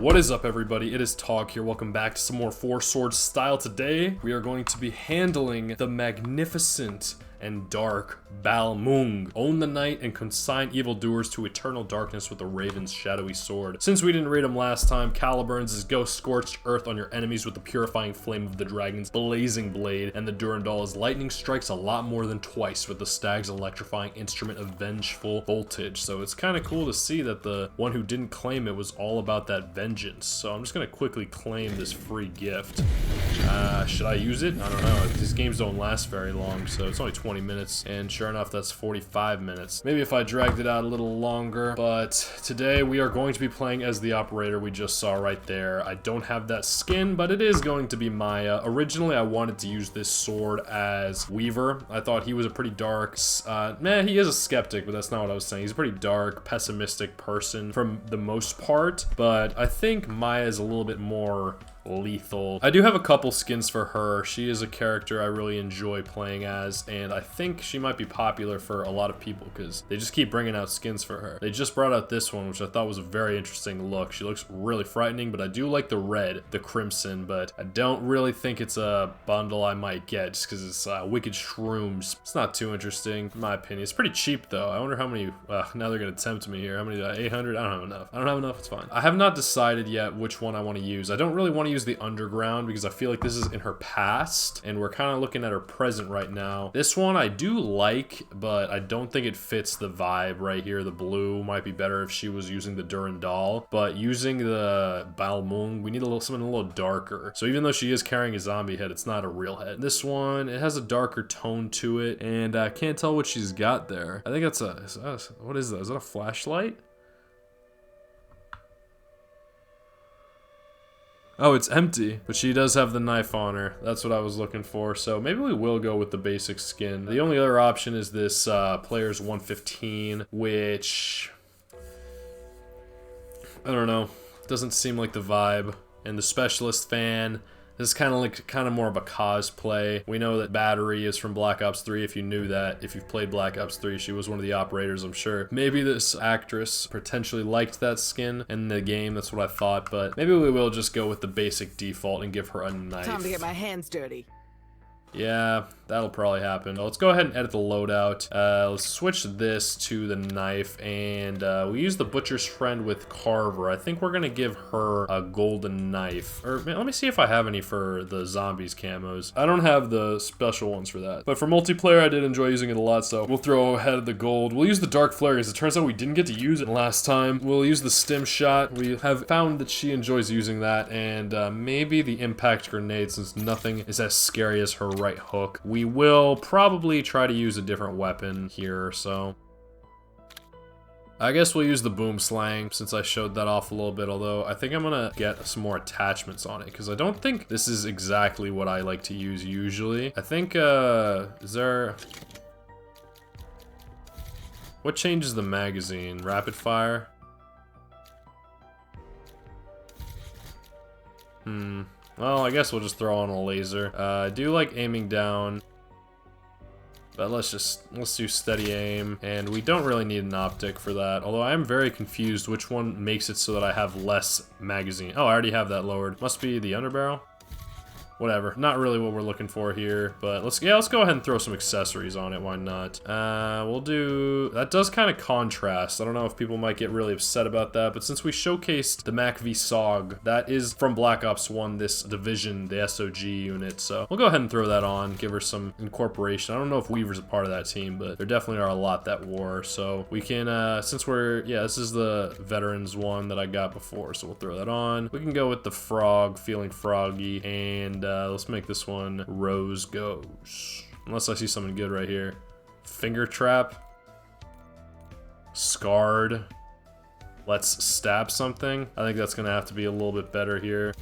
What is up, everybody? It is Tog here. Welcome back to some more Four Swords style. Today, we are going to be handling the magnificent and dark Balmung. Own the night and consign evildoers to eternal darkness with the Raven's shadowy sword. Since we didn't read him last time, Cal burns his ghost scorched earth on your enemies with the purifying flame of the dragon's blazing blade, and the Durandal's lightning strikes a lot more than twice with the stag's electrifying instrument of vengeful voltage. So it's kind of cool to see that the one who didn't claim it was all about that vengeance. So I'm just gonna quickly claim this free gift. Should I use it? I don't know. These games don't last very long, so it's only 20 minutes, and sure enough, that's 45 minutes. Maybe if I dragged it out a little longer, but today we are going to be playing as the operator we just saw right there. I don't have that skin, but it is going to be Maya. Originally, I wanted to use this sword as Weaver. I thought he was a pretty dark, he is a skeptic, but that's not what I was saying. He's a pretty dark, pessimistic person for the most part, but I think Maya is a little bit more lethal. I do have a couple skins for her. She is a character I really enjoy playing as, and I think she might be popular for a lot of people because they just keep bringing out skins for her. They just brought out this one, which I thought was a very interesting look. She looks really frightening, but I do like the red, the crimson, but I don't really think it's a bundle I might get just because it's Wicked Shrooms. It's not too interesting, in my opinion. It's pretty cheap, though. I wonder how many, now they're gonna tempt me here. How many, 800? I don't have enough. I don't have enough, it's fine. I have not decided yet which one I want to use. I don't really want to use the underground because I feel like this is in her past and we're kind of looking at her present right now. This one I do like, but I don't think it fits the vibe right here. The blue might be better if she was using the Durandal, but using the Balmung, we need something a little darker. So even though she is carrying a zombie head, it's not a real head. This one, it has a darker tone to it, and I can't tell what she's got there. I think that's what is that? Is that a flashlight? Oh, it's empty, but she does have the knife on her. That's what I was looking for, so maybe we will go with the basic skin. The only other option is this Player's 115, which, I don't know, doesn't seem like the vibe. And the Specialist fan, this is kind of more of a cosplay. We know that Battery is from Black Ops 3, if you knew that. If you've played Black Ops 3, she was one of the operators, I'm sure. Maybe this actress potentially liked that skin in the game, that's what I thought, but maybe we will just go with the basic default and give her a knife. Time to get my hands dirty. Yeah, that'll probably happen. Let's go ahead and edit the loadout. Let's switch this to the knife, and we use the Butcher's Friend with Carver. I think we're gonna give her a golden knife. Or man, let me see if I have any for the zombies camos. I don't have the special ones for that. But for multiplayer, I did enjoy using it a lot, so we'll throw ahead of the gold. We'll use the Dark Flare, because it turns out we didn't get to use it last time. We'll use the Stim Shot. We have found that she enjoys using that, and maybe the Impact Grenade, since nothing is as scary as her right hook. We will probably try to use a different weapon here, so I guess we'll use the Boom Slang since I showed that off a little bit, although I think I'm gonna get some more attachments on it because I don't think this is exactly what I like to use usually. I think, is there... What changes the magazine? Rapid fire? Well, I guess we'll just throw on a laser. I do like aiming down, but let's do steady aim, and we don't really need an optic for that, although I am very confused which one makes it so that I have less magazine. Oh, I already have that lowered. Must be the underbarrel? Whatever, not really what we're looking for here, but let's go ahead and throw some accessories on it, why not? We'll do, that does kind of contrast. I don't know if people might get really upset about that, but since we showcased the MAC-V SOG, that is from Black Ops 1, this division, the SOG unit, so we'll go ahead and throw that on, give her some incorporation. I don't know if Weaver's a part of that team, but there definitely are a lot that wore, so we can, since we're, yeah, this is the Veterans one that I got before, so we'll throw that on. We can go with the Frog, Feeling Froggy, and let's make this one Rose Goes. Unless I see something good right here. Finger Trap. Scarred. Let's stab something. I think that's gonna have to be a little bit better here.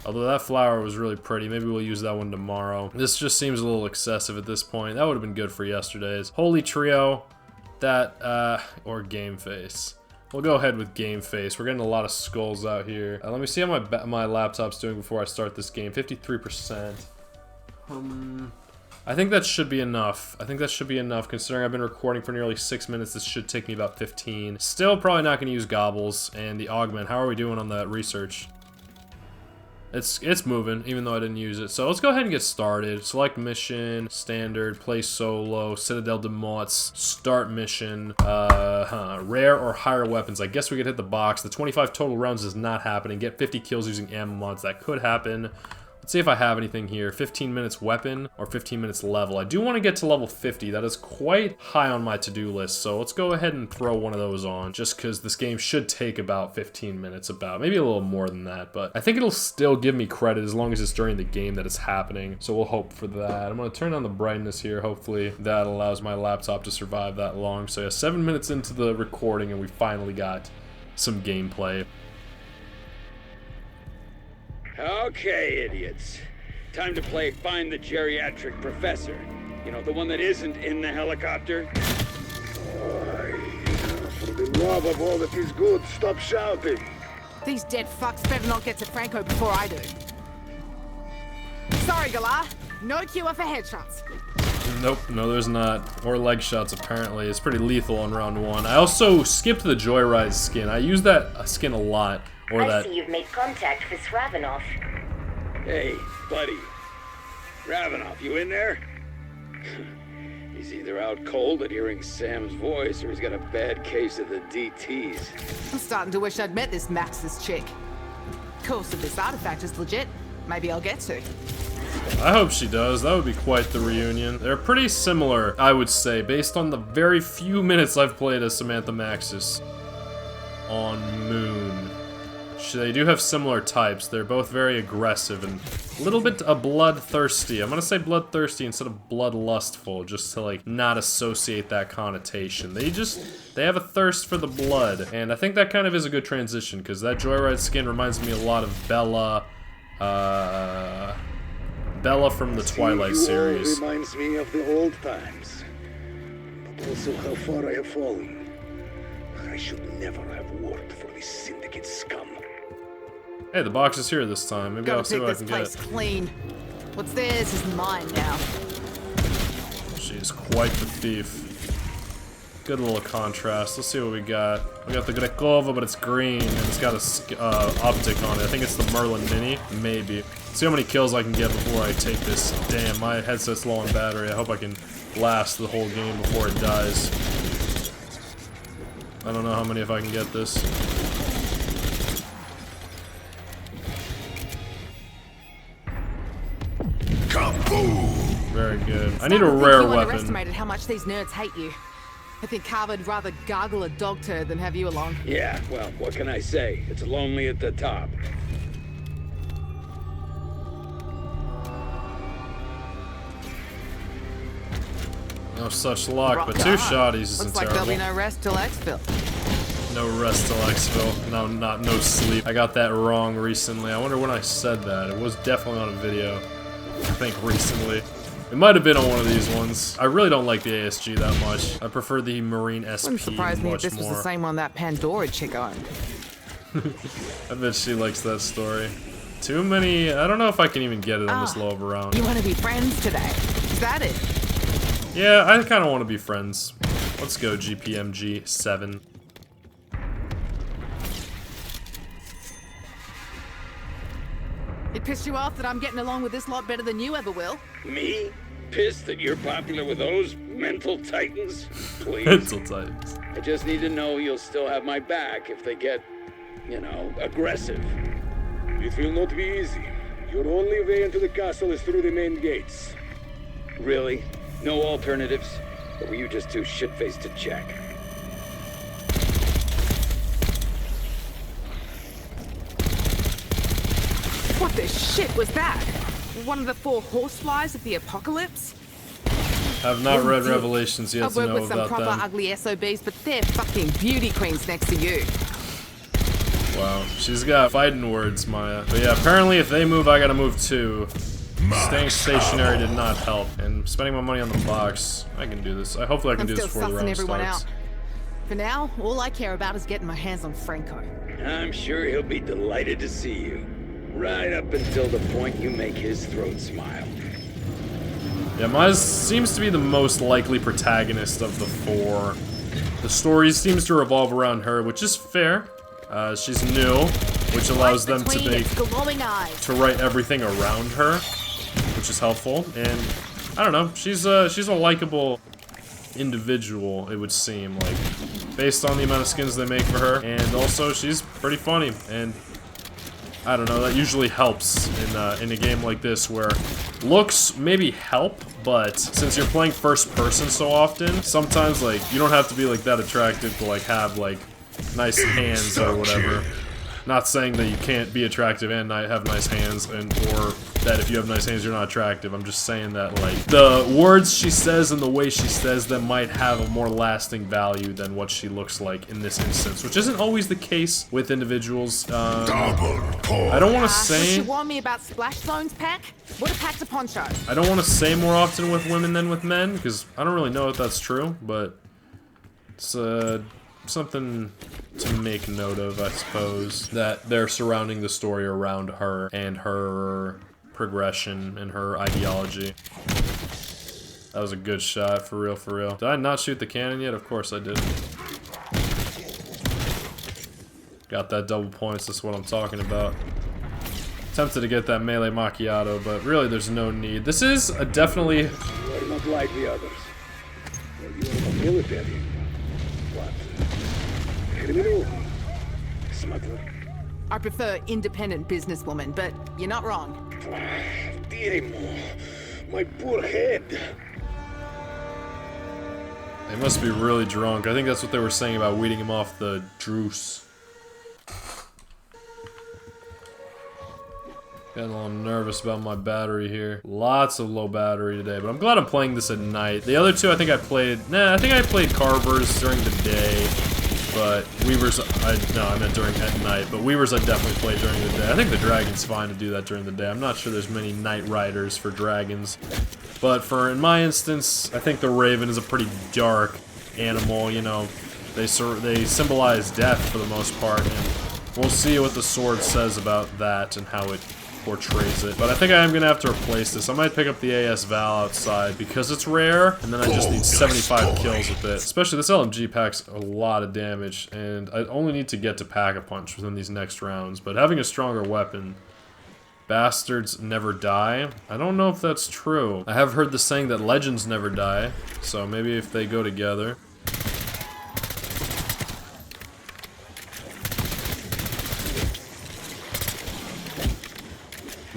Although that flower was really pretty. Maybe we'll use that one tomorrow. This just seems a little excessive at this point. That would have been good for yesterday's. Holy Trio. That, or Game Face. We'll go ahead with Game Face. We're getting a lot of skulls out here. Let me see how my laptop's doing before I start this game. 53%. I think that should be enough. I think that should be enough considering I've been recording for nearly 6 minutes. This should take me about 15. Still probably not going to use gobbles and the augment. How are we doing on that research? It's moving, even though I didn't use it. So let's go ahead and get started. Select mission, standard, play solo, Citadel de Mots, start mission, rare or higher weapons. I guess we could hit the box. The 25 total rounds is not happening. Get 50 kills using ammo mods. That could happen. Let's see if I have anything here. 15 minutes weapon or 15 minutes level. I do want to get to level 50. That is quite high on my to-do list. So let's go ahead and throw one of those on just because this game should take about 15 minutes, maybe a little more than that. But I think it'll still give me credit as long as it's during the game that it's happening. So we'll hope for that. I'm going to turn on the brightness here. Hopefully that allows my laptop to survive that long. So yeah, 7 minutes into the recording and we finally got some gameplay. Okay, idiots. Time to play Find the Geriatric Professor. You know, the one that isn't in the helicopter. For the love of all that is good, stop shouting. These dead fucks better not get to Franco before I do. Sorry, Galar. No cure for headshots. Nope, no there's not. Or leg shots, apparently. It's pretty lethal on round 1. I also skipped the Joyride skin. I use that skin a lot. Or I see you've made contact with Ravenov. Hey, buddy. Ravenov, you in there? He's either out cold at hearing Sam's voice, or he's got a bad case of the DTs. I'm starting to wish I'd met this Max's chick. Course, if this artifact is legit, maybe I'll get to. I hope she does. That would be quite the reunion. They're pretty similar, I would say, based on the very few minutes I've played as Samantha Maxis on Moon. They do have similar types. They're both very aggressive and a little bit bloodthirsty. I'm gonna say bloodthirsty instead of bloodlustful, just to like not associate that connotation. They have a thirst for the blood, and I think that kind of is a good transition because that Joyride skin reminds me a lot of Bella from the Twilight series. Reminds me of the old times, but also how far I have fallen. I should never have worked for this syndicate scum. Hey, the box is here this time. Maybe I'll see what I can get. This place clean. What's theirs is mine now. She's quite the thief. Good little contrast. Let's see what we got. We got the Grekova, but it's green, and it's got a optic on it. I think it's the Merlin Mini. Maybe. See how many kills I can get before I take this. Damn, my headset's low on battery. I hope I can last the whole game before it dies. I don't know how many if I can get this. Very good. I need a rare weapon. You underestimated how much these nerds hate you. I think Carver would rather gargle a dog turd than have you along. Yeah, well, what can I say? It's lonely at the top. No such luck, but 2 shotties isn't Looks like terrible. there'll be no rest till exfil. No rest till exfil. No sleep. I got that wrong recently. I wonder when I said that. It was definitely on a video. I think recently. It might have been on one of these ones. I really don't like the ASG that much. I prefer the Marine SP Wouldn't surprise me if much this was the same one that Pandora chick owned. I bet she likes that story. Too many. I don't know if I can even get it on this low of a round. You want to be friends today? Is that it? Yeah, I kind of want to be friends. Let's go GPMG 7. It pissed you off that I'm getting along with this lot better than you ever will? Me? Pissed that you're popular with those mental titans? Please. Mental titans. I just need to know you'll still have my back if they get, you know, aggressive. It will not be easy. Your only way into the castle is through the main gates. Really? No alternatives? Or were you just too shit-faced to check? What the shit was that? One of the 4 horseflies of the apocalypse? I've not read Revelations yet I've to worked know with some about proper them. ugly SOBs, but they're fucking beauty queens next to you. Wow, she's got fighting words, Maya. But yeah, apparently if they move, I gotta move too. Staying stationary did not help, and spending my money on the box, I can do this. Hopefully I can do this before the round starts. For now, all I care about is getting my hands on Franco. I'm sure he'll be delighted to see you. Right up until the point you make his throat smile. Yeah, Maya seems to be the most likely protagonist of the four. The story seems to revolve around her, which is fair. She's new, which allows them to write everything around her, which is helpful. And I don't know, she's a likable individual, it would seem, like, based on the amount of skins they make for her. And also, she's pretty funny, and I don't know, that usually helps in a game like this where looks maybe help, but since you're playing first person so often, sometimes, like, you don't have to be, like, that attractive to, like, have, like, nice hands or whatever. Not saying that you can't be attractive and have nice hands, or that if you have nice hands you're not attractive. I'm just saying that, like, the words she says and the way she says them might have a more lasting value than what she looks like in this instance, which isn't always the case with individuals. I don't want to say... What you warn me about splash zones, Pack? What a Pack's a poncho. I don't want to say more often with women than with men, because I don't really know if that's true, but it's something to make note of, I suppose, that they're surrounding the story around her and her progression and her ideology. That was a good shot, for real, for real. Did I not shoot the cannon yet? Of course I did. Got that double points, that's what I'm talking about. Tempted to get that melee macchiato, but really there's no need. This is a definitely... You are not like the others. Well, you are a military. What? Criminal? Smuggler? I prefer independent businesswoman, but you're not wrong. Diremo, my poor head. They must be really drunk. I think that's what they were saying about weeding him off the Druce. Getting a little nervous about my battery here. Lots of low battery today, but I'm glad I'm playing this at night. The other two I think I played... Nah, I think I played Carvers during the day. But Weavers, no, I meant at night. But Weavers I definitely played during the day. I think the Dragon's fine to do that during the day. I'm not sure there's many Night Riders for Dragons. But in my instance, I think the Raven is a pretty dark animal, you know. They symbolize death for the most part, and we'll see what the sword says about that and how it portrays it. But I think I am going to have to replace this. I might pick up the AS Val outside because it's rare, and then I just need 75 kills with it. Especially this LMG packs a lot of damage, and I only need to get to Pack-a-Punch within these next rounds. But having a stronger weapon, bastards never die. I don't know if that's true. I have heard the saying that legends never die, so maybe if they go together.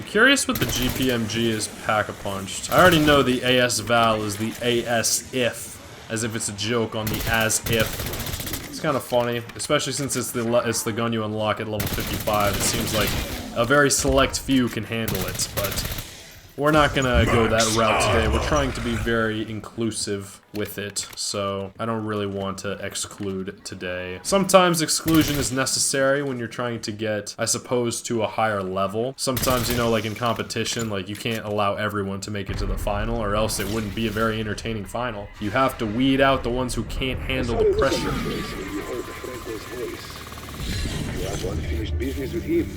Curious what the GPMG is Pack-a-Punched. I already know the AS Val is the AS if, as if it's a joke on the as if. It's kind of funny, especially since it's the gun you unlock at level 55. It seems like a very select few can handle it, but we're not gonna go that route today. We're trying to be very inclusive with it, so I don't really want to exclude today. Sometimes exclusion is necessary when you're trying to get, I suppose, to a higher level. Sometimes, you know, like in competition, like you can't allow everyone to make it to the final, or else it wouldn't be a very entertaining final. You have to weed out the ones who can't handle the pressure. You have unfinished business with him.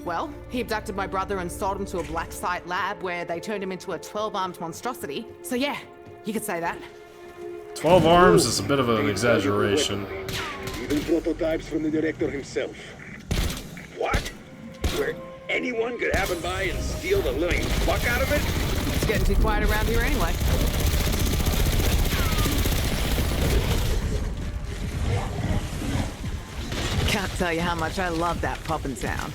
Well, he abducted my brother and sold him to a black site lab where they turned him into a 12-armed monstrosity. So yeah, you could say that. 12 arms is a bit of an exaggeration. Even prototypes from the director himself. What? Where anyone could happen by and steal the living fuck out of it? It's getting too quiet around here anyway. Can't tell you how much I love that poppin' sound.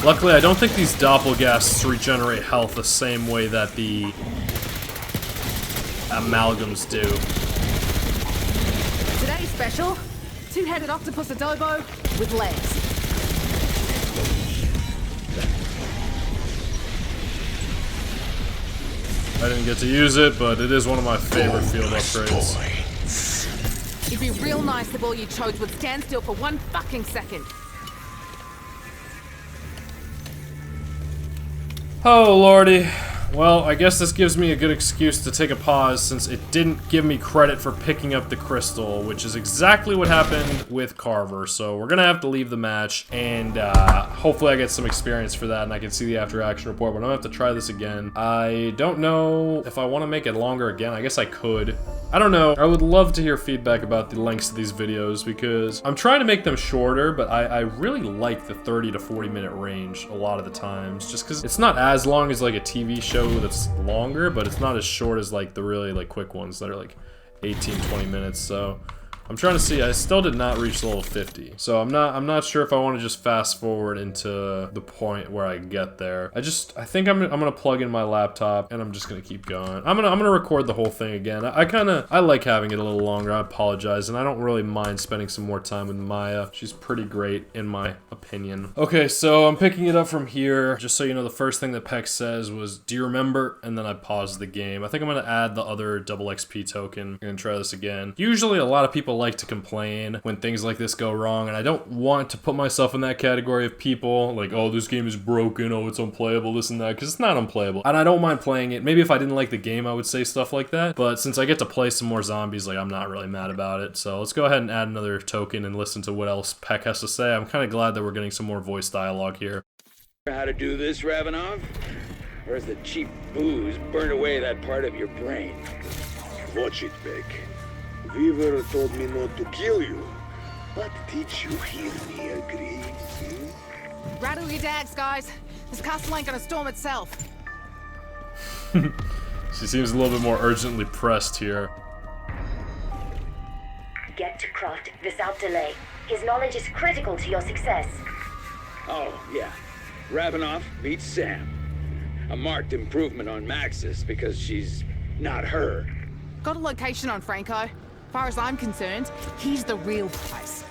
Luckily, I don't think these doppelgasts regenerate health the same way that the amalgams do. Today's special, two-headed octopus adobo with legs. I didn't get to use it, but it is one of my favorite field upgrades. It'd be real nice if all you chodes would stand still for one fucking second. Oh lordy, Well, I guess this gives me a good excuse to take a pause since it didn't give me credit for picking up the crystal, which is exactly what happened with Carver. So we're gonna have to leave the match, and hopefully I get some experience for that and I can see the after action report, but I'm gonna have to try this again. I don't know if I want to make it longer again. I guess I could. I don't know. I would love to hear feedback about the lengths of these videos because I'm trying to make them shorter, but I really like the 30 to 40 minute range a lot of the times, just because it's not as long as like a TV show that's longer, but it's not as short as like the really like quick ones that are like 18-20 minutes. So I'm trying to see. I still did not reach level 50, so I'm not sure if I want to just fast forward into the point where I get there. I think I'm gonna plug in my laptop and I'm just gonna keep going. I'm gonna record the whole thing again. I like having it a little longer. I apologize, and I don't really mind spending some more time with Maya. She's pretty great in my opinion. Okay, so I'm picking it up from here. Just so you know, the first thing that Peck says was, "Do you remember?" And then I paused the game. I think I'm gonna add the other double XP token. I'm gonna try this again. Usually, a lot of people like to complain when things like this go wrong, and I don't want to put myself in that category of people like, oh, this game is broken, oh, it's unplayable, this and that, because it's not unplayable, and I don't mind playing it. Maybe if I didn't like the game I would say stuff like that, but since I get to play some more zombies, like, I'm not really mad about it. So let's go ahead and add another token and listen to what else Peck has to say. I'm kind of glad that we're getting some more voice dialogue here. How to do this, Ravenov? Or has the cheap booze burned away that part of your brain? Watch it, Beck. Weaver told me not to kill you. But did you hear me agree? Rattle your dags, guys. This castle ain't gonna storm itself. She seems a little bit more urgently pressed here. Get to Croft without delay. His knowledge is critical to your success. Oh, yeah. Ravenov beats Sam. A marked improvement on Maxis because she's not her. Got a location on Franco. As far as I'm concerned, he's the real prize.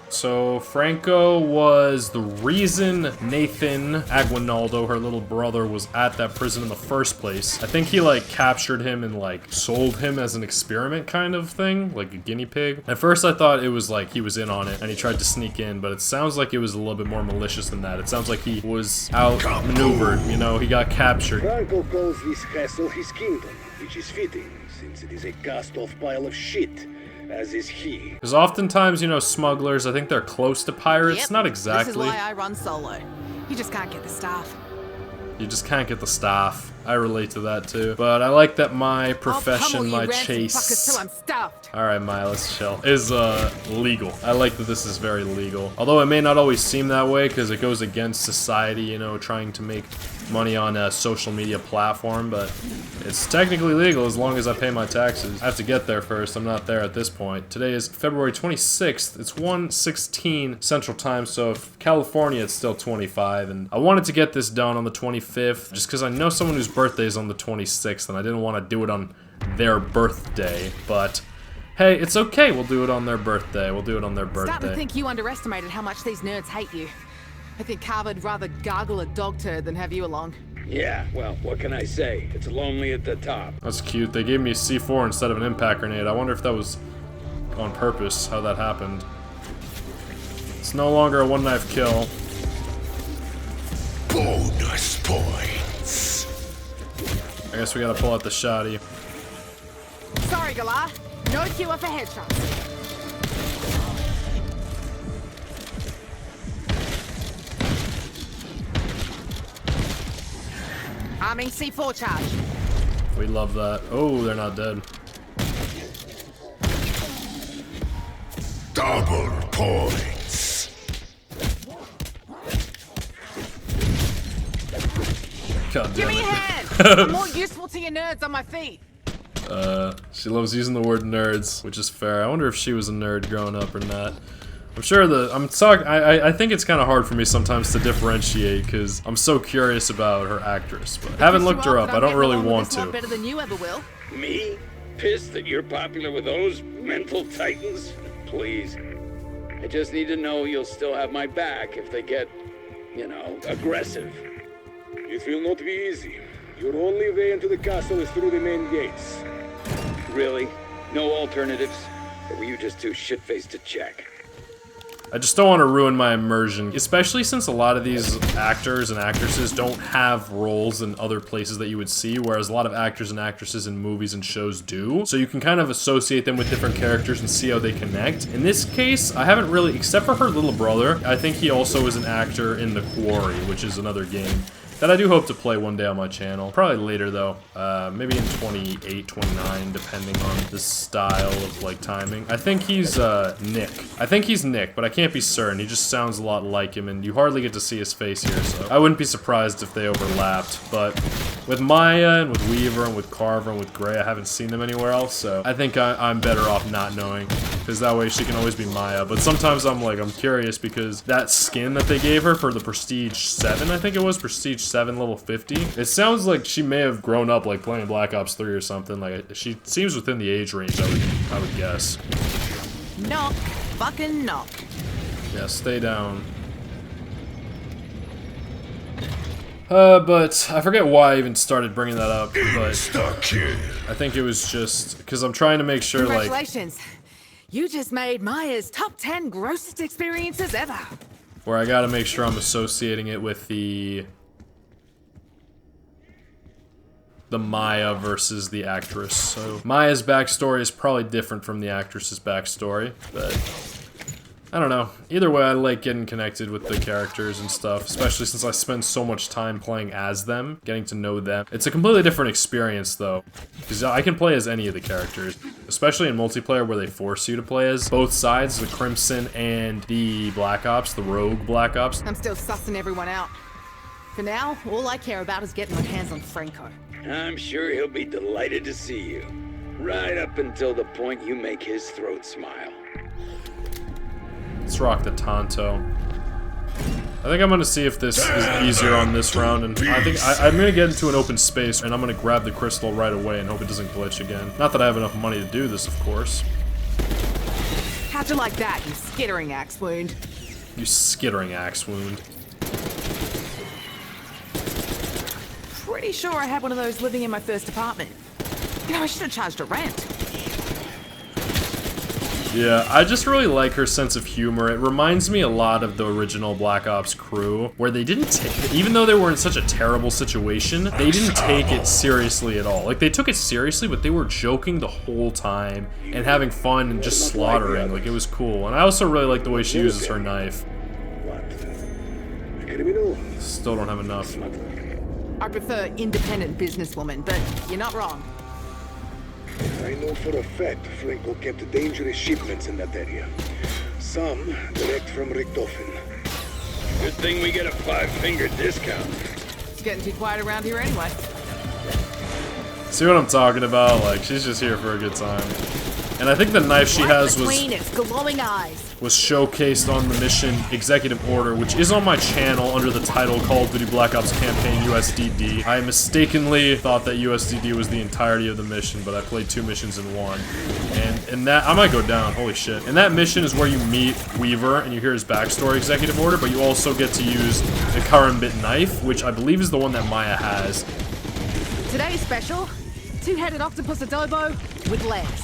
So Franco was the reason Nathan Aguinaldo, her little brother, was at that prison in the first place. I think he like captured him and like sold him as an experiment kind of thing, like a guinea pig. At first I thought it was like he was in on it and he tried to sneak in, but it sounds like it was a little bit more malicious than that. It sounds like he was outmaneuvered, you know, he got captured. Franco calls this castle his kingdom, which is fitting, since it is a cast-off pile of shit. As is he. Because oftentimes, you know, smugglers, I think they're close to pirates. Yep. Not exactly. This is why I run solo. You just can't get the staff. You just can't get the staff. I relate to that too. But I like that my profession, my chase. Alright, Maya, let's chill. Is legal. I like that this is very legal. Although it may not always seem that way because it goes against society, you know, trying to make money on a social media platform, but it's technically legal as long as I pay my taxes. I have to get there first. I'm not there at this point. Today is February 26th. It's 1:16 Central Time, so if California, it's still 25, and I wanted to get this done on the 25th just because I know someone whose birthday is on the 26th, and I didn't want to do it on their birthday, but hey, it's okay. We'll do it on their birthday. We'll do it on their birthday. Starting to think you underestimated how much these nerds hate you. I think Carver'd rather gargle a dog turd than have you along. Yeah, well, what can I say? It's lonely at the top. That's cute. They gave me a C4 instead of an impact grenade. I wonder if that was on purpose, how that happened. It's no longer a one-knife kill. Bonus points. I guess we gotta pull out the shotty. Sorry, Galar. No cure for headshots. Arming C4 charge. We love that. Oh, they're not dead. Double points. God damn Give me it. a hand. I'm more useful to your nerds on my feet. She loves using the word nerds, which is fair. I wonder if she was a nerd growing up or not. I'm sure I think it's kind of hard for me sometimes to differentiate because I'm so curious about her actress, but I haven't looked her up. I don't really want to. Better than you ever will. Me? Pissed that you're popular with those mental titans? Please. I just need to know you'll still have my back if they get, you know, aggressive. It will not be easy. Your only way into the castle is through the main gates. Really? No alternatives? Or were you just too shit-faced to check? I just don't want to ruin my immersion, especially since a lot of these actors and actresses don't have roles in other places that you would see, whereas a lot of actors and actresses in movies and shows do. So you can kind of associate them with different characters and see how they connect. In this case, I haven't really, except for her little brother, I think he also is an actor in The Quarry, which is another game that I do hope to play one day on my channel. Probably later though, maybe in 28, 29, depending on the style of like timing. I think he's Nick. I think he's Nick, but I can't be certain. He just sounds a lot like him and you hardly get to see his face here, so I wouldn't be surprised if they overlapped. But with Maya and with Weaver and with Carver and with Gray, I haven't seen them anywhere else, so I think I'm better off not knowing, because that way she can always be Maya. But sometimes I'm curious because that skin that they gave her for the Prestige 7, I think it was, Prestige 7 level 50. It sounds like she may have grown up like playing Black Ops 3 or something. Like she seems within the age range, I would guess. Knock. Fucking knock. Yeah, stay down. But I forget why I even started bringing that up, but I think it was just because I'm trying to make sure like... Congratulations. You just made Maya's top 10 grossest experiences ever. Where I gotta make sure I'm associating it with the Maya versus the actress. So Maya's backstory is probably different from the actress's backstory, but I don't know. Either way, I like getting connected with the characters and stuff, especially since I spend so much time playing as them, getting to know them. It's a completely different experience though, because I can play as any of the characters, especially in multiplayer where they force you to play as both sides, the Crimson and the Black Ops, the Rogue Black Ops. I'm still sussing everyone out. For now, all I care about is getting my hands on Franco. I'm sure he'll be delighted to see you. Right up until the point you make his throat smile. Let's rock the Tonto. I think I'm gonna see if this is easier on this round, and I think I'm gonna get into an open space, and I'm gonna grab the crystal right away and hope it doesn't glitch again. Not that I have enough money to do this, of course. How'd you like that, you skittering axe wound? You skittering axe wound. Pretty sure I had one of those living in my first apartment. You know, I should have charged a rent. Yeah, I just really like her sense of humor. It reminds me a lot of the original Black Ops crew, where they didn't take, even though they were in such a terrible situation, they didn't take it seriously at all. Like, they took it seriously, but they were joking the whole time and having fun and just slaughtering. Like, it was cool. And I also really like the way she uses her knife. Still don't have enough. I prefer independent businesswoman, but you're not wrong. I know for a fact Franco kept dangerous shipments in that area. Some direct from Richtofen. Good thing we get a 5-finger discount. It's getting too quiet around here anyway. See what I'm talking about? Like, she's just here for a good time. And I think the knife she has between its glowing eyes. was showcased on the mission Executive Order, which is on my channel under the title Call of Duty Black Ops Campaign USDD. I mistakenly thought that USDD was the entirety of the mission, but I played 2 missions in one. And in that, I might go down, holy shit. And that mission is where you meet Weaver and you hear his backstory Executive Order, but you also get to use the Karambit knife, which I believe is the one that Maya has. Today's special, 2-headed octopus adobo with legs.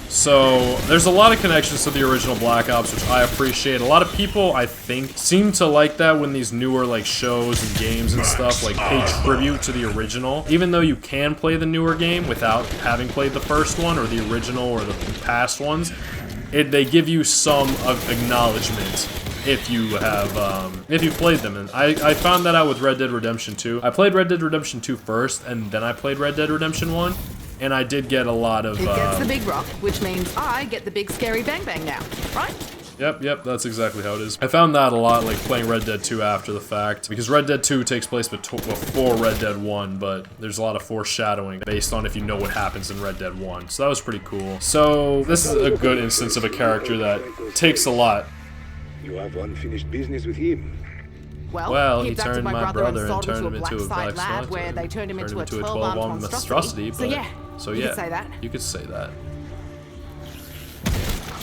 So, there's a lot of connections to the original Black Ops, which I appreciate. A lot of people, I think, seem to like that when these newer, like, shows and games and stuff, like, pay tribute to the original. Even though you can play the newer game without having played the first one, or the original, or the past ones, they give you some acknowledgement if you have, if you've played them. And I found that out with Red Dead Redemption 2. I played Red Dead Redemption 2 first, and then I played Red Dead Redemption 1. And I did get a lot of, It gets the big rock, which means I get the big scary bang bang now, right? Yep, that's exactly how it is. I found that a lot, like, playing Red Dead 2 after the fact, because Red Dead 2 takes place before Red Dead 1, but there's a lot of foreshadowing based on if you know what happens in Red Dead 1, so that was pretty cool. So, this is a good instance of a character that takes a lot. You have unfinished business with him. Well, he turned my brother and turned him into a black lab where they turned him into a 12-armed monstrosity, but, so yeah, you could say that. You could say that.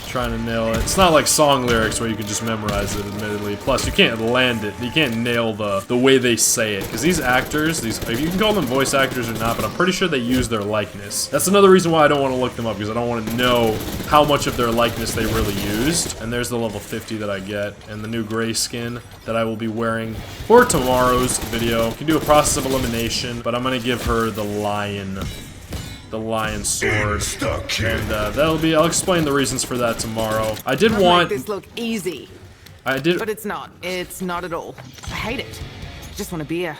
trying to nail it. It's not like song lyrics where you can just memorize it, admittedly. Plus, you can't land it. You can't nail the way they say it. Because these actors, if you can call them voice actors or not, but I'm pretty sure they use their likeness. That's another reason why I don't want to look them up, because I don't want to know how much of their likeness they really used. And there's the level 50 that I get, and the new gray skin that I will be wearing for tomorrow's video. You can do a process of elimination, but I'm going to give her the lion sword, and I'll explain the reasons for that tomorrow. I did want this look easy. But it's not at all. I hate it. I just want a beer.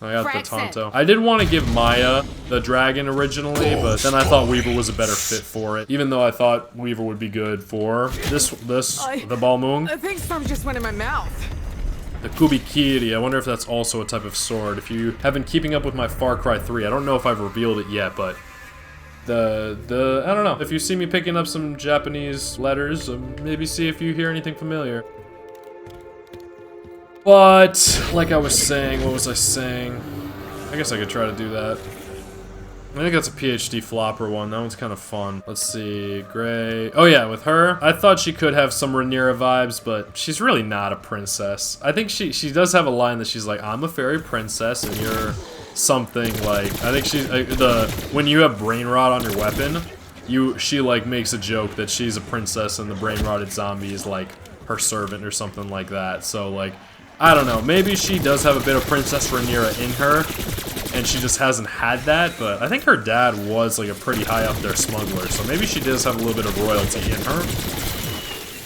I got the Tonto. I did want to give Maya the dragon originally, but then I thought Weaver was a better fit for it. Even though I thought Weaver would be good for the Balmung. I think some just went in my mouth. The Kubikiri, I wonder if that's also a type of sword. If you have been keeping up with my Far Cry 3, I don't know if I've revealed it yet, but I don't know. If you see me picking up some Japanese letters, maybe see if you hear anything familiar. But, like I was saying, what was I saying? I guess I could try to do that. I think that's a PhD flopper one. That one's kind of fun. Let's see. Gray. Oh yeah, with her, I thought she could have some Rhaenyra vibes, but she's really not a princess. I think she does have a line that she's like, I'm a fairy princess and you're something like, I think she's, when you have brain rot on your weapon, she like makes a joke that she's a princess and the brain rotted zombie is like her servant or something like that. So like, I don't know, maybe she does have a bit of Princess Rhaenyra in her, and she just hasn't had that, but I think her dad was like a pretty high up there smuggler, so maybe she does have a little bit of royalty in her.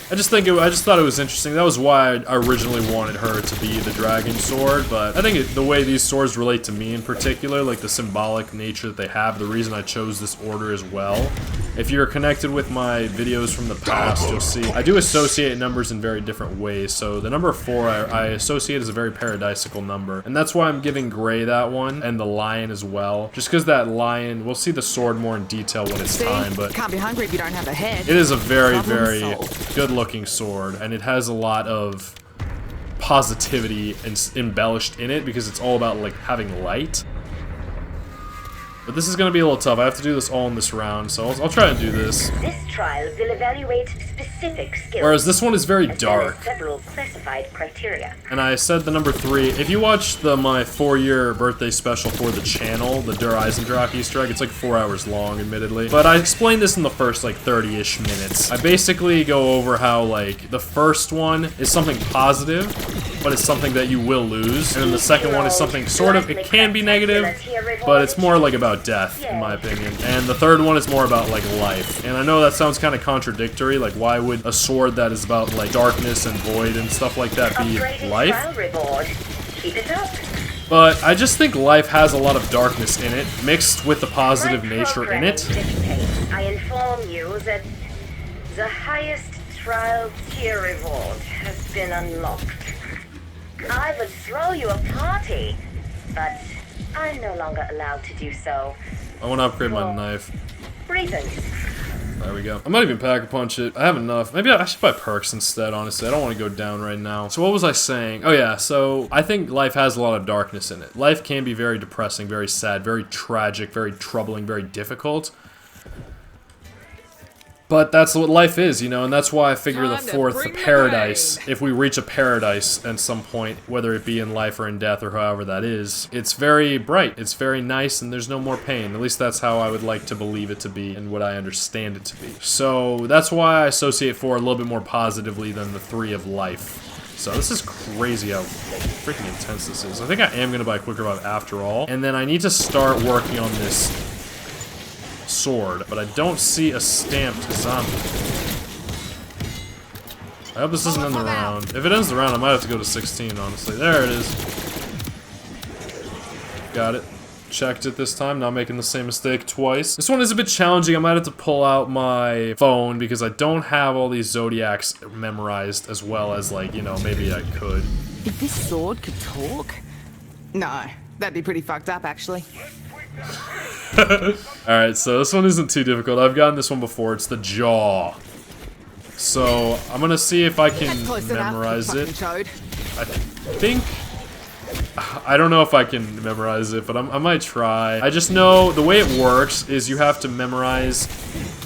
I just thought it was interesting. That was why I originally wanted her to be the dragon sword, but I think the way these swords relate to me in particular, like the symbolic nature that they have, the reason I chose this order as well. If you're connected with my videos from the past, you'll see I do associate numbers in very different ways. So the number 4 I associate as a very paradisical number, and that's why I'm giving Gray that one, and the lion as well. Just because that lion, we'll see the sword more in detail when it's time, but can't be hungry if you don't have a head. It is a very, very good-looking sword, and it has a lot of positivity embellished in it because it's all about like having light. But this is going to be a little tough. I have to do this all in this round, so I'll try and do this. This trial will evaluate specific skills. Whereas this one is very dark. Several classified criteria. And I said the number 3. If you watch my 4-year birthday special for the channel, the Der Eisendrache Easter egg, it's like 4 hours long, admittedly. But I explained this in the first like 30-ish minutes. I basically go over how like the first one is something positive, but it's something that you will lose. And then the second one is something sort of, it can be negative, but it's more like about death, in my opinion. And the third one is more about like life. And I know that sounds kind of contradictory, like why would a sword that is about like darkness and void and stuff like that be life? Keep it up. But I just think life has a lot of darkness in it, mixed with the positive nature in it. I inform you that the highest trial tier reward has been unlocked. I would throw you a party, but I'm no longer allowed to do so. I want to upgrade my knife. Reasons. There we go. I might even pack-a-punch it. I have enough. Maybe I should buy perks instead, honestly. I don't want to go down right now. So what was I saying? Oh yeah, so I think life has a lot of darkness in it. Life can be very depressing, very sad, very tragic, very troubling, very difficult. But that's what life is, you know, and that's why I figure the 4th, the paradise, if we reach a paradise at some point, whether it be in life or in death or however that is, it's very bright, it's very nice, and there's no more pain. At least that's how I would like to believe it to be and what I understand it to be. So that's why I associate 4 a little bit more positively than the 3 of life. So this is crazy how freaking intense this is. I think I am going to buy a quick revive after all. And then I need to start working on this sword, but I don't see a stamped zombie. I hope this isn't in the round. If it ends the round, I might have to go to 16, honestly. There it is. Got it. Checked it this time, not making the same mistake twice. This one is a bit challenging. I might have to pull out my phone because I don't have all these zodiacs memorized as well as, like, you know, maybe I could. If this sword could talk? No, that'd be pretty fucked up, actually. Alright, so this one isn't too difficult. I've gotten this one before. It's the jaw. So, I'm gonna see if I can memorize it. I think I don't know if I can memorize it, but I might try. I just know the way it works is you have to memorize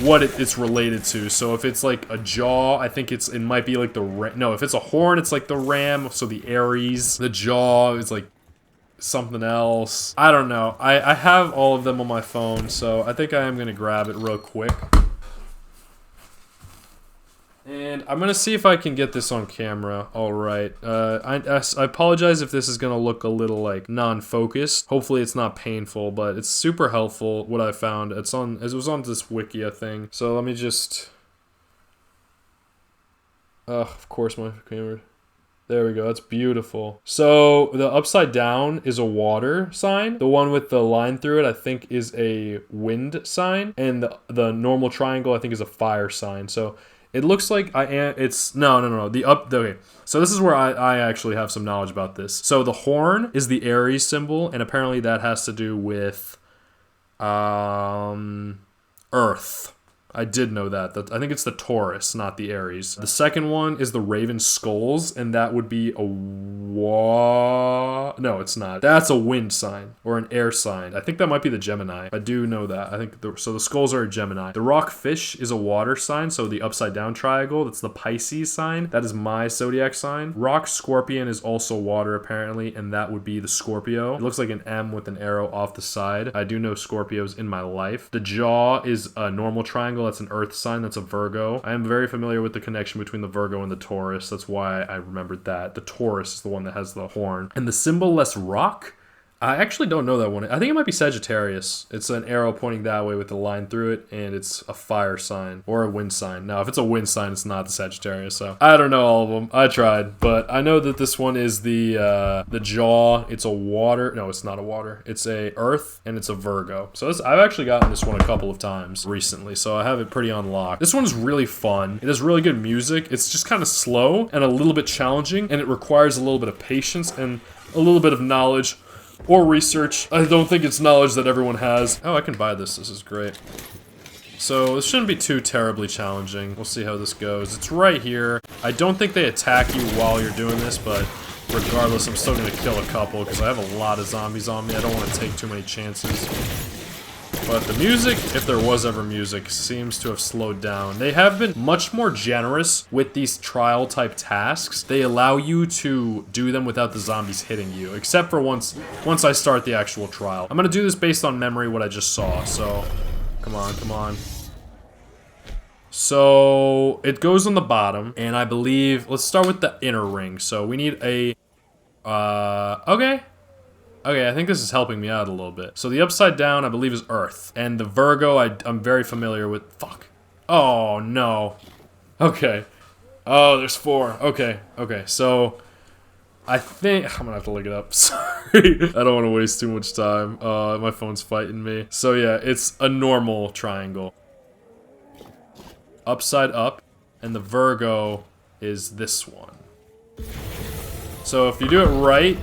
what it's related to. So if it's like a jaw, I think it might be like the no, if it's a horn, it's like the ram. So the Aries, the jaw is like something else. I don't know. I have all of them on my phone, so I think I am gonna grab it real quick. And I'm gonna see if I can get this on camera. All right. I apologize if this is gonna look a little like non-focused. Hopefully it's not painful, but it's super helpful. What I found, it was on this Wikia thing. So let me just. Of course my camera. There we go. That's beautiful. So the upside down is a water sign. The one with the line through it, I think, is a wind sign, and the normal triangle, I think, is a fire sign. So. It looks like it's, no. Okay, so this is where I actually have some knowledge about this. So the horn is the Aries symbol, and apparently that has to do with, Earth. I did know that. I think it's the Taurus, not the Aries. The second one is the Raven Skulls, and that would be a no, it's not. That's a wind sign or an air sign. I think that might be the Gemini. I do know that. I think so. The skulls are a Gemini. The rock fish is a water sign, so the upside down triangle, that's the Pisces sign. That is my zodiac sign. Rock scorpion is also water apparently, and that would be the Scorpio. It looks like an M with an arrow off the side. I do know Scorpios in my life. The jaw is a normal triangle. That's an earth sign. That's a Virgo. I am very familiar with the connection between the Virgo and the Taurus. That's why I remembered that. The Taurus is the one that has the horn. And the symbolless rock, I actually don't know that one. I think it might be Sagittarius. It's an arrow pointing that way with the line through it, and it's a fire sign or a wind sign. Now, if it's a wind sign, it's not the Sagittarius, so I don't know all of them. I tried, but I know that this one is the jaw. It's a water. No, it's not a water. It's a earth, and it's a Virgo. So I've actually gotten this one a couple of times recently, so I have it pretty unlocked. This one's really fun. It has really good music. It's just kind of slow and a little bit challenging, and it requires a little bit of patience and a little bit of knowledge or research. I don't think it's knowledge that everyone has. Oh, I can buy this. This is great. So this shouldn't be too terribly challenging. We'll see how this goes. It's right here. I don't think they attack you while you're doing this, but regardless, I'm still gonna kill a couple because I have a lot of zombies on me. I don't want to take too many chances. But the music, if there was ever music, seems to have slowed down. They have been much more generous with these trial type tasks. They allow you to do them without the zombies hitting you, except for once I start the actual trial. I'm gonna do this based on memory, what I just saw, so come on. So it goes on the bottom, and I believe, let's start with the inner ring. So we need a, Okay, I think this is helping me out a little bit. So the upside down, I believe, is Earth. And the Virgo, I'm very familiar with. Fuck. Oh, no. Okay. Oh, there's 4. Okay. So I think I'm gonna have to look it up. Sorry. I don't want to waste too much time. My phone's fighting me. So yeah, it's a normal triangle. Upside up. And the Virgo is this one. So if you do it right,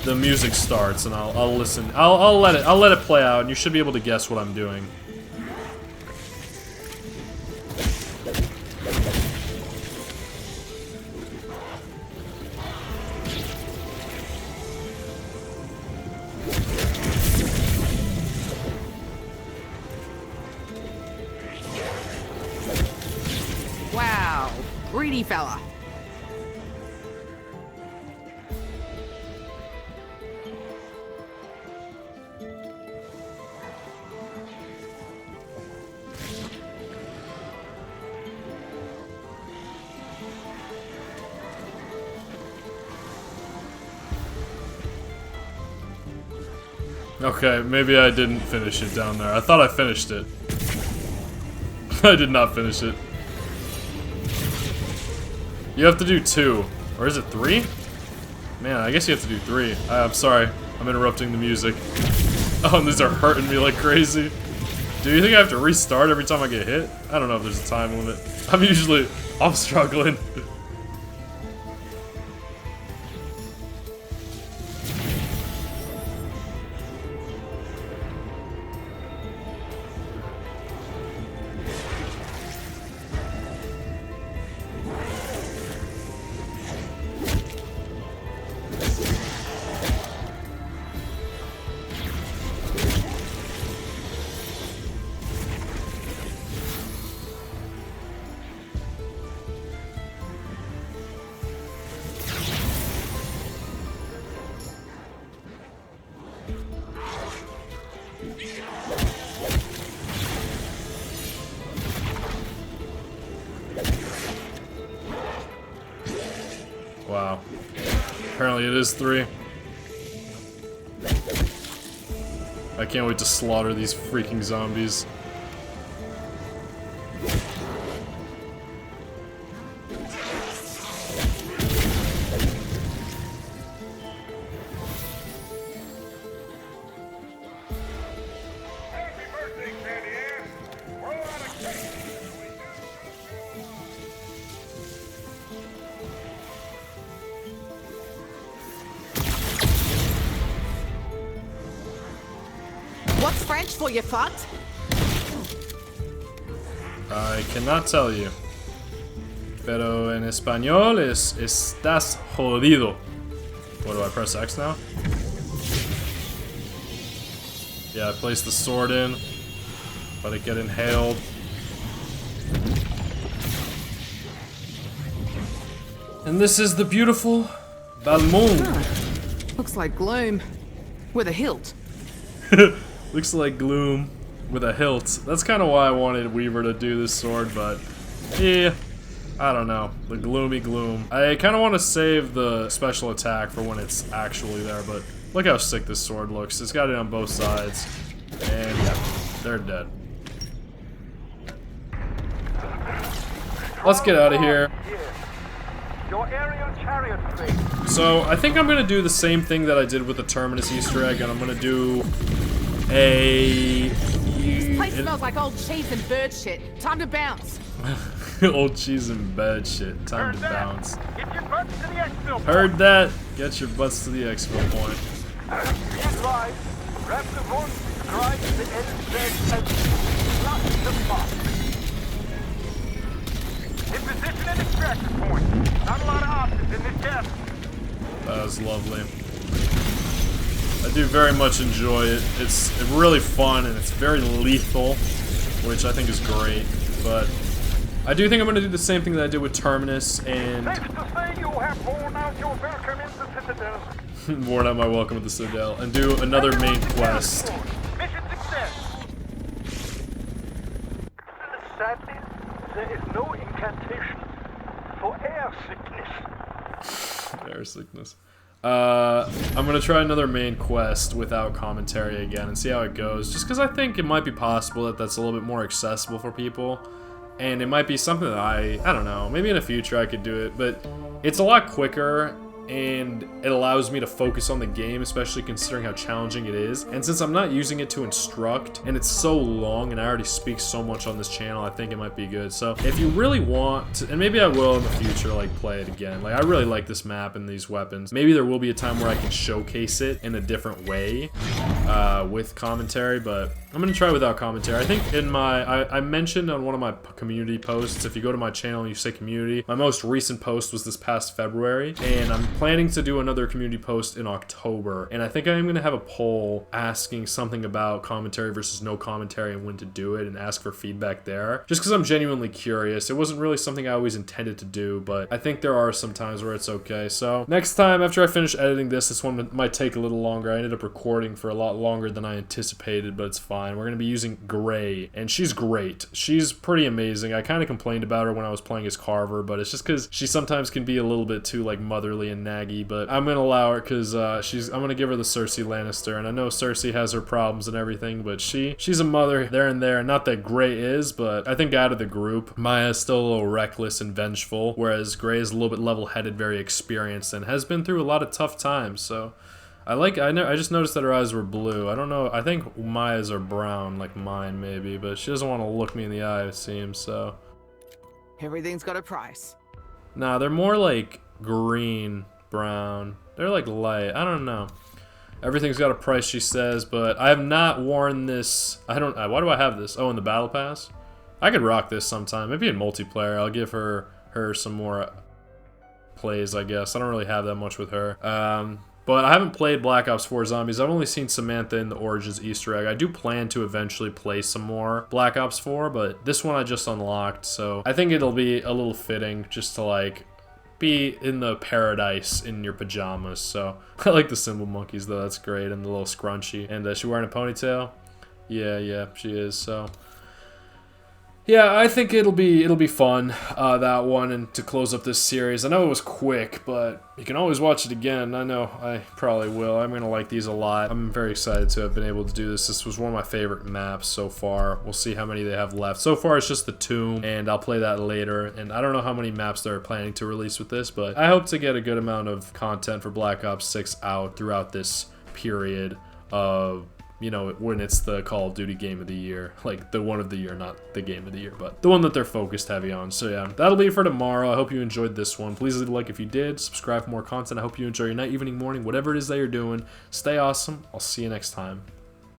the music starts, and I'll listen. I'll let it play out, and you should be able to guess what I'm doing. Wow, greedy fella. Okay, maybe I didn't finish it down there. I thought I finished it. I did not finish it. You have to do 2. Or is it 3? Man, I guess you have to do 3. I'm sorry. I'm interrupting the music. Oh, and these are hurting me like crazy. Do you think I have to restart every time I get hit? I don't know if there's a time limit. I'm struggling. Wow. Apparently it is 3. I can't wait to slaughter these freaking zombies. What's French for, you fucked? I cannot tell you. Pero en español es estás jodido. What do I press X now? Yeah, I placed the sword in, but it get inhaled. And this is the beautiful Balmung. Looks like gloom. With a hilt. Looks like gloom with a hilt. That's kind of why I wanted Weaver to do this sword, but yeah, I don't know. The gloomy gloom. I kind of want to save the special attack for when it's actually there, but look how sick this sword looks. It's got it on both sides, and yeah, they're dead. Let's get out of here. Your aerial chariot thing. So I think I'm gonna do the same thing that I did with the Terminus Easter egg, and I'm gonna do This place smells like old cheese and bird shit. Time to bounce. old cheese and bad shit. Time to bounce. Get your butts to the exfil point. Heard that. Get your butts to the exfil point. Get right. Grab the wound, drive to the end bed, and flush the spot. In position at extraction point. Not a lot of options in this test. That was lovely. I do very much enjoy it. It's really fun and it's very lethal, which I think is great. But I do think I'm going to do the same thing that I did with Terminus and Safe to say you have worn out your welcome in the Citadel. worn out my welcome at the Citadel and do another main quest. Mission success. Sadly, there is no incantation for air sickness. Air sickness. I'm gonna try another main quest without commentary again and see how it goes. Just because I think it might be possible that that's a little bit more accessible for people. And it might be something that I don't know, maybe in the future I could do it. But it's a lot quicker and it allows me to focus on the game, especially considering how challenging it is. And since I'm not using it to instruct, and it's so long, and I already speak so much on this channel, I think it might be good. So if you really want to, and maybe I will in the future, like, play it again. Like, I really like this map and these weapons. Maybe there will be a time where I can showcase it in a different way with commentary, but I'm gonna try without commentary. I think in my, I mentioned on one of my community posts, if you go to my channel and you say community, my most recent post was this past February, and I'm planning to do another community post in October, and I think I'm gonna have a poll asking something about commentary versus no commentary and when to do it, and ask for feedback there, just because I'm genuinely curious. It wasn't really something I always intended to do, but I think there are some times where it's okay. So next time, after I finish editing this one might take a little longer. I ended up recording for a lot longer than I anticipated, but it's fine. We're gonna be using Gray, and she's great. She's pretty amazing. I kind of complained about her when I was playing as Carver, but it's just because she sometimes can be a little bit too, like, motherly and naggy, but I'm gonna allow her because I'm gonna give her the Cersei Lannister, and I know Cersei has her problems and everything, but she's a mother there and there. Not that Gray is, but I think out of the group, Maya's still a little reckless and vengeful, whereas Gray is a little bit level-headed, very experienced, and has been through a lot of tough times. So I just noticed that her eyes were blue. I don't know, I think Maya's are brown, like mine maybe, but she doesn't want to look me in the eye, it seems, so. Everything's got a price. Nah, they're more like green, brown. They're like light, I don't know. Everything's got a price, she says, but I have not worn this. Why do I have this? Oh, in the battle pass? I could rock this sometime, maybe in multiplayer. I'll give her some more plays, I guess. I don't really have that much with her. But I haven't played Black Ops 4 Zombies. I've only seen Samantha in the Origins Easter egg. I do plan to eventually play some more Black Ops 4, but this one I just unlocked, so I think it'll be a little fitting just to, like, be in the paradise in your pajamas. So I like the symbol monkeys though. That's great, and the little scrunchie. And she wearing a ponytail. Yeah, she is. So. Yeah, I think it'll be fun, that one, and to close up this series. I know it was quick, but you can always watch it again. I know I probably will. I'm going to like these a lot. I'm very excited to have been able to do this. This was one of my favorite maps so far. We'll see how many they have left. So far, it's just the tomb, and I'll play that later. And I don't know how many maps they're planning to release with this, but I hope to get a good amount of content for Black Ops 6 out throughout this period of... you know, when it's the Call of Duty game of the year. Like, the one of the year, not the game of the year, but the one that they're focused heavy on. So yeah, that'll be it for tomorrow. I hope you enjoyed this one. Please leave a like if you did. Subscribe for more content. I hope you enjoy your night, evening, morning, whatever it is that you're doing. Stay awesome. I'll see you next time.